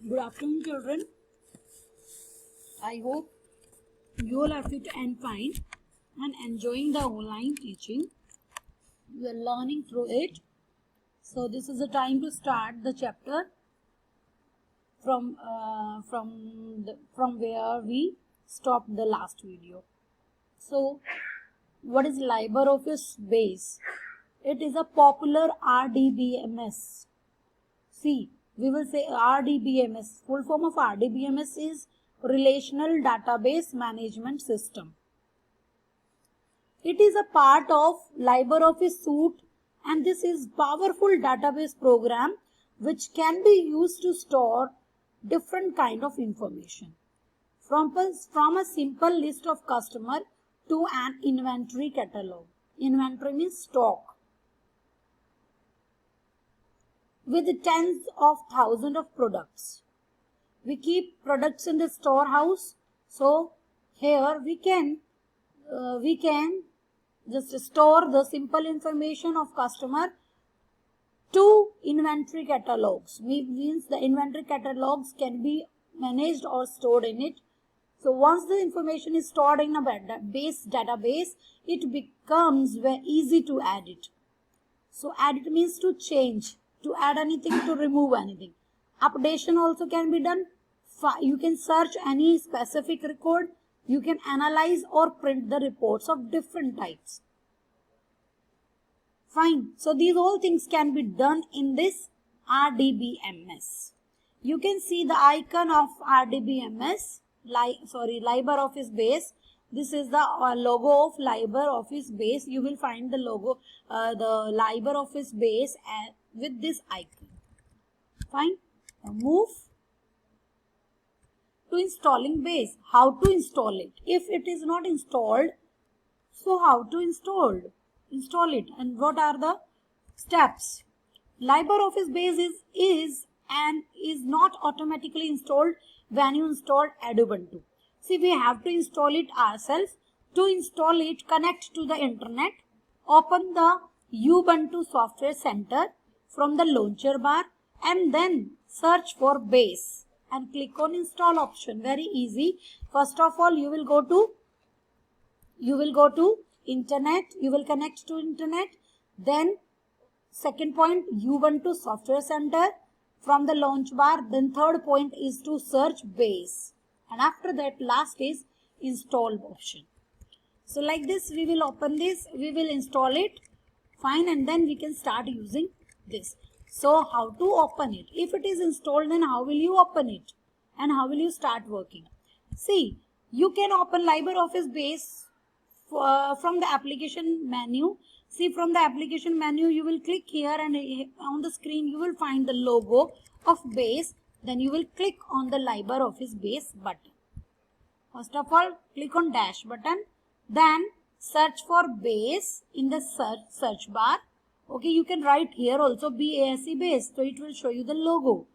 Good afternoon, children. I hope you all are fit and fine and enjoying the online teaching. You are learning through it. So this is the time to start the chapter from where we stopped the last video. So, what is LibreOffice Base? It is a popular RDBMS. See, we will say RDBMS. Full form of RDBMS is Relational Database Management System. It is a part of LibreOffice suite, and this is powerful database program which can be used to store different kind of information. From a simple list of customer to an inventory catalog. Inventory means stock. With tens of thousands of products. We keep products in the storehouse. So here we can just store the simple information of customer to inventory catalogs. Means the inventory catalogs can be managed or stored in it. So once the information is stored in a base database, it becomes very easy to add it. So add it means to change, to add anything, to remove anything. Updation also can be done. You can search any specific record. You can analyze or print the reports of different types. Fine. So these all things can be done in this RDBMS. You can see the icon of RDBMS, LibreOffice Base. This is the logo of LibreOffice Base. You will find the logo, the LibreOffice Base with this icon. Fine. Now move to installing Base. How to install it? If it is not installed, so how to install it, and what are the steps? LibreOffice Base is not automatically installed when you install Ubuntu. See, we have to install it ourselves. To install it, connect to the internet, open the Ubuntu Software Center from the launcher bar, and then search for Base and click on install option. Very easy. First of all, you will go to internet. You will connect to internet. Then second point, Ubuntu Software Center from the launch bar. Then third point is to search Base. And after that, last is install option. So like this, we will open this. We will install it. Fine. And then we can start using this. So how to open it? If it is installed, then how will you open it? And how will you start working? See, you can open LibreOffice Base from the application menu. See, from the application menu, you will click here, and on the screen you will find the logo of Base. Then you will click on the LibreOffice Base button. First of all, click on dash button. Then search for Base in the search bar. Okay, you can write here also BASE Base. So it will show you the logo.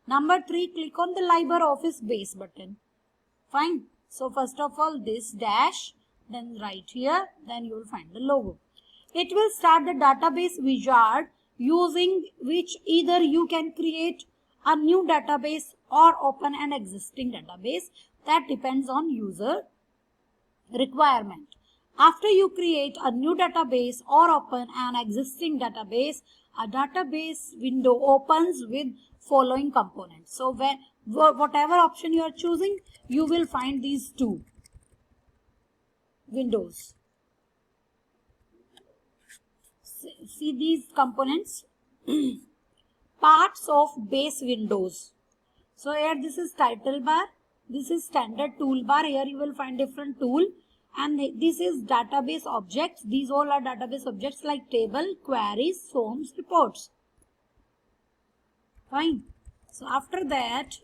Number 3, click on the LibreOffice Base button. Fine. So first of all, this dash. Then right here, then you will find the logo. It will start the database wizard, using which either you can create a new database or open an existing database. That depends on user requirement. After you create a new database or open an existing database, a database window opens with following components. So whatever option you are choosing, you will find these two windows. See these components, parts of Base windows. So here this is title bar, this is standard toolbar. Here you will find different tool, and this is database objects. These all are database objects like table, queries, forms, reports. Fine. So after that,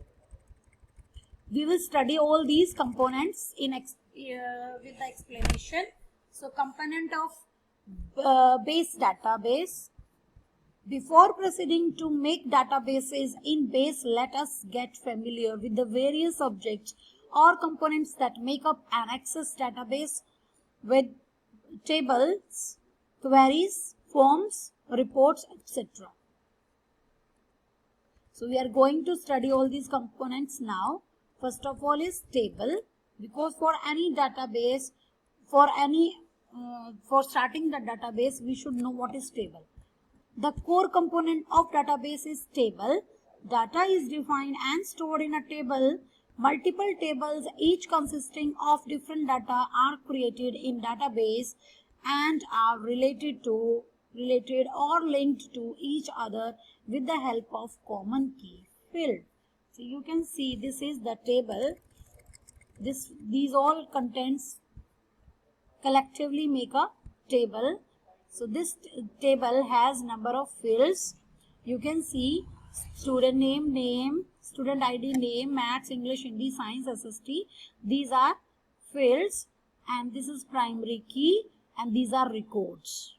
we will study all these components in with the explanation. So component of Base database. Before proceeding to make databases in Base, let us get familiar with the various objects or components that make up an Access database, with tables, queries, forms, reports, etc. So we are going to study all these components now. First of all is table, because for any database, for starting the database, we should know what is table. The core component of database is table. Data is defined and stored in a table. Multiple tables, each consisting of different data, are created in database and are related or linked to each other with the help of common key field. So you can see this is the table. These all contents collectively make a table. So this table has number of fields. You can see student name, student ID, name, maths, English, Hindi, science, SST. These are fields, and this is primary key, and these are records.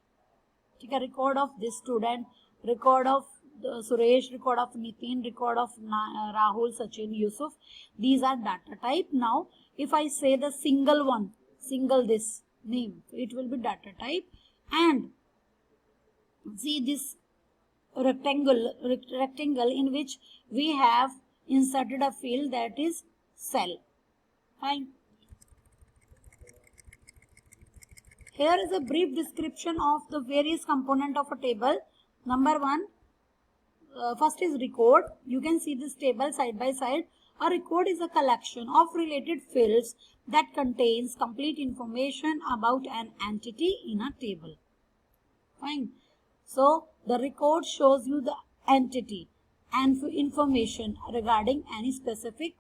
Take a record of this student, record of Suresh, record of Nitin, record of Rahul, Sachin, Yusuf. These are data type. Now, if I say the single one, single this name, it will be data type. And see this rectangle in which we have inserted a field, that is cell. Fine. Here is a brief description of the various component of a table. Number one, first is record. You can see this table side by side. A record is a collection of related fields that contains complete information about an entity in a table. Fine. So the record shows you the entity and information regarding any specific.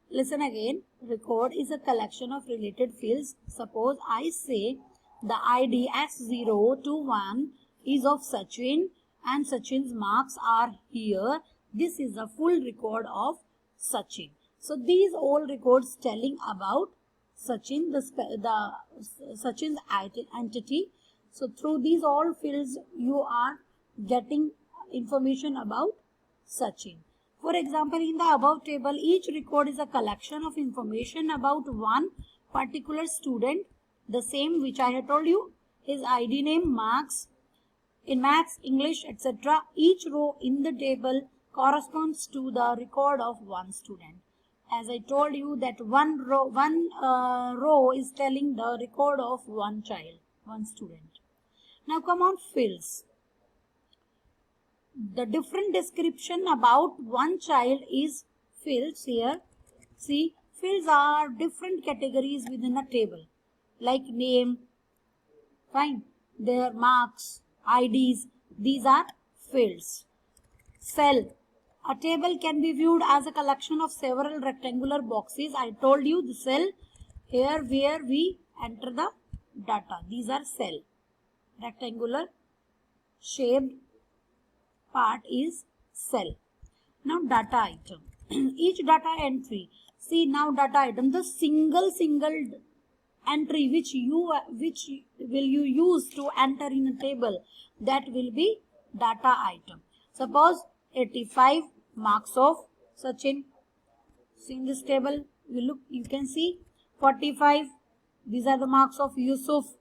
Listen again. Record is a collection of related fields. Suppose I say the ID S0 to 1 is of Sachin and Sachin's marks are here. This is a full record of Sachin. So these all records telling about Sachin, Sachin's entity. So through these all fields you are getting information about Sachin. For example, in the above table, each record is a collection of information about one particular student, the same which I have told you, his ID, name, marks in maths, English, etc. Each row in the table corresponds to the record of one student. As I told you that one row is telling the record of one child, one student. Now come on fields. The different description about one child is fields here. See, fields are different categories within a table, like name, fine, their marks, IDs, these are fields. Cell. A table can be viewed as a collection of several rectangular boxes. I told you the cell here where we enter the data. These are cell. Rectangular shaped part is cell. Now data item. Each data entry. See now data item. The single entry which will you use to enter in a table, that will be data item. Suppose 85 marks of Sachin. See in this table, you can see 45. These are the marks of Yusuf.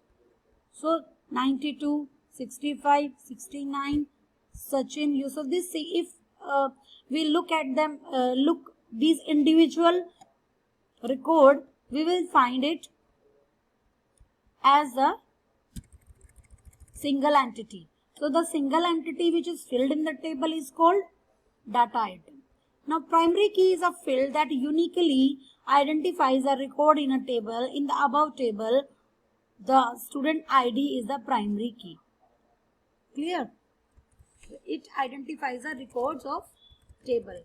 So 92, 65, 69. Sachin, Yusuf. This, see, if we look at them, these individual record, we will find it as a single entity. So the single entity which is filled in the table is called data item. Now primary key is a field that uniquely identifies a record in a table. In the above table, the student ID is the primary key. Clear? It identifies the records of table.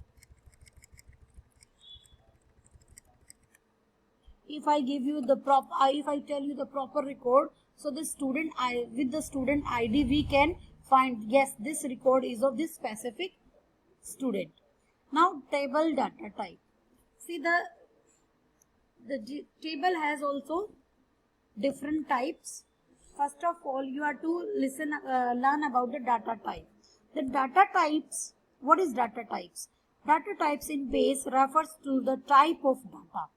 If I give you the if I tell you the proper record, so the student with the student ID we can find, yes, this record is of this specific student. Now table data type. See the table has also different types. First of all, you have to learn about the data type. The data types, what is data types? Data types in base refers to the type of data.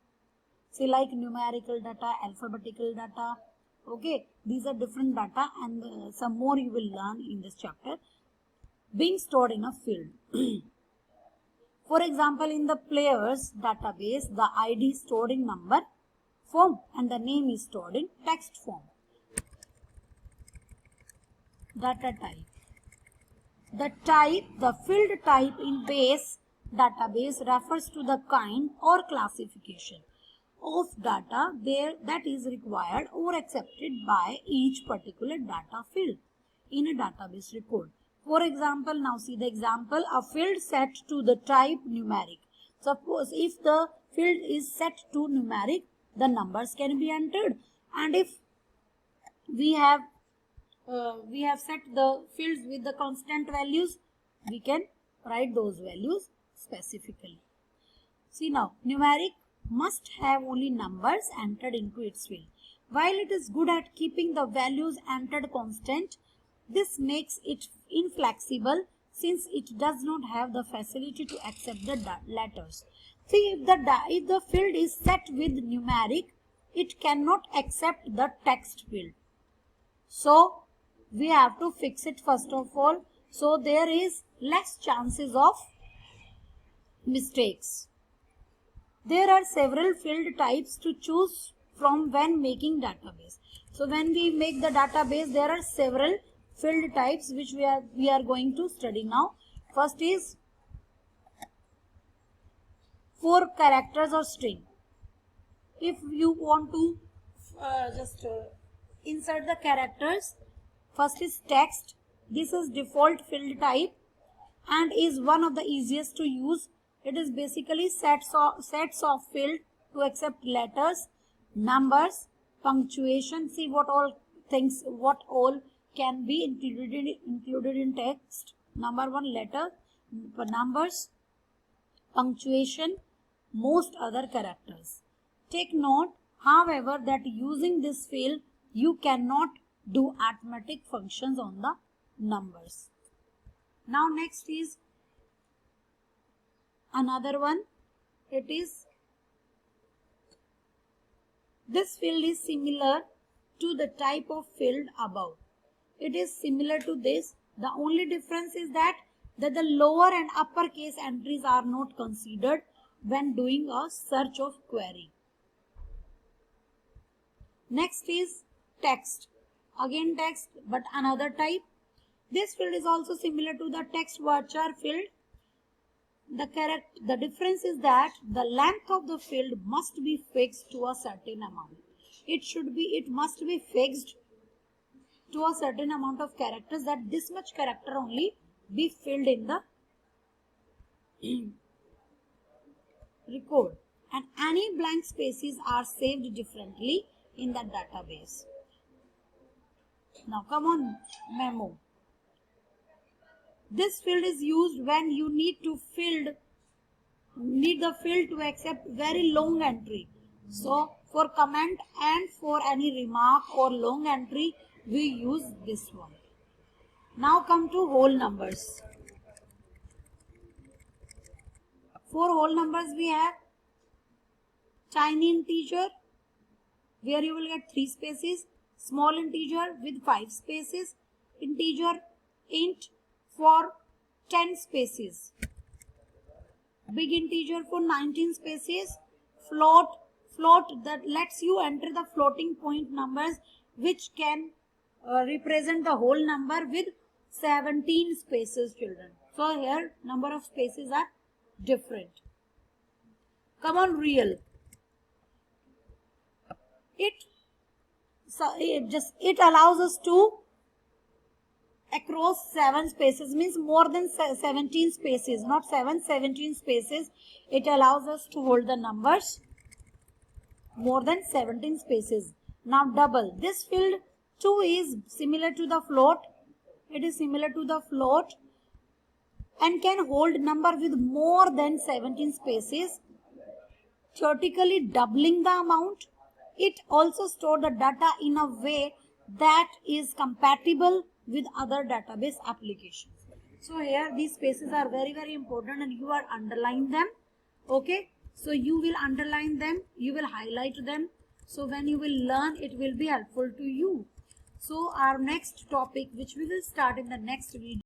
Say like numerical data, alphabetical data, Okay, these are different data, and some more you will learn in this chapter. Being stored in a field. For example, in the players database, the ID is stored in number form and the name is stored in text form. Data type. The field type in base database refers to the kind or classification of data that is required or accepted by each particular data field in a database record. For example, now see the example, a field set to the type numeric. Suppose if the field is set to numeric, the numbers can be entered, and if we have set the fields with the constant values, we can write those values specifically. See now, numeric must have only numbers entered into its field. While it is good at keeping the values entered constant, this makes it inflexible since it does not have the facility to accept the letters. See, if the field is set with numeric, it cannot accept the text field. So, we have to fix it first of all. So, there is less chances of mistakes. There are several field types to choose from when making database. So, when we make the database, there are several field types which we are going to study now. First is 4 characters or string. If you want to insert the characters, first is text. This is default field type and is one of the easiest to use. It is basically sets of field to accept letters, numbers, punctuation. See what all can be included in text. Number 1, letter, numbers, punctuation, most other characters. Take note, however, that using this field, you cannot do arithmetic functions on the numbers. Now next is another one. This field is similar to the type of field above. It is similar to this. The only difference is that the lower and uppercase entries are not considered when doing a search of query. Next is text. Again text, but another type. This field is also similar to the text varchar field. The difference is that the length of the field must be fixed to a certain amount. It must be fixed to a certain amount of characters, that this much character only be filled in the record, and any blank spaces are saved differently in the database. Now come on, memo. This field is used when you need the field to accept very long entry. So for comment and for any remark or long entry, we use this one. Now come to whole numbers. For whole numbers we have tiny integer, where you will get 3 spaces, small integer with 5 spaces, integer int for 10 spaces, big integer for 19 spaces, float that lets you enter the floating point numbers which can represent the whole number with 17 spaces, children. So here number of spaces are different. Come on, real. It allows us to across 7 spaces, means more than 17 spaces, not 17 spaces. It allows us to hold the numbers more than 17 spaces. Now double. This field 2 is similar to the float. It is similar to the float and can hold number with more than 17 spaces, theoretically doubling the amount. It also stores the data in a way that is compatible with other database applications. So here these spaces are very, very important and you are underlining them. Okay. So you will underline them, you will highlight them So when you will learn, it will be helpful to you. So our next topic, which we will start in the next video,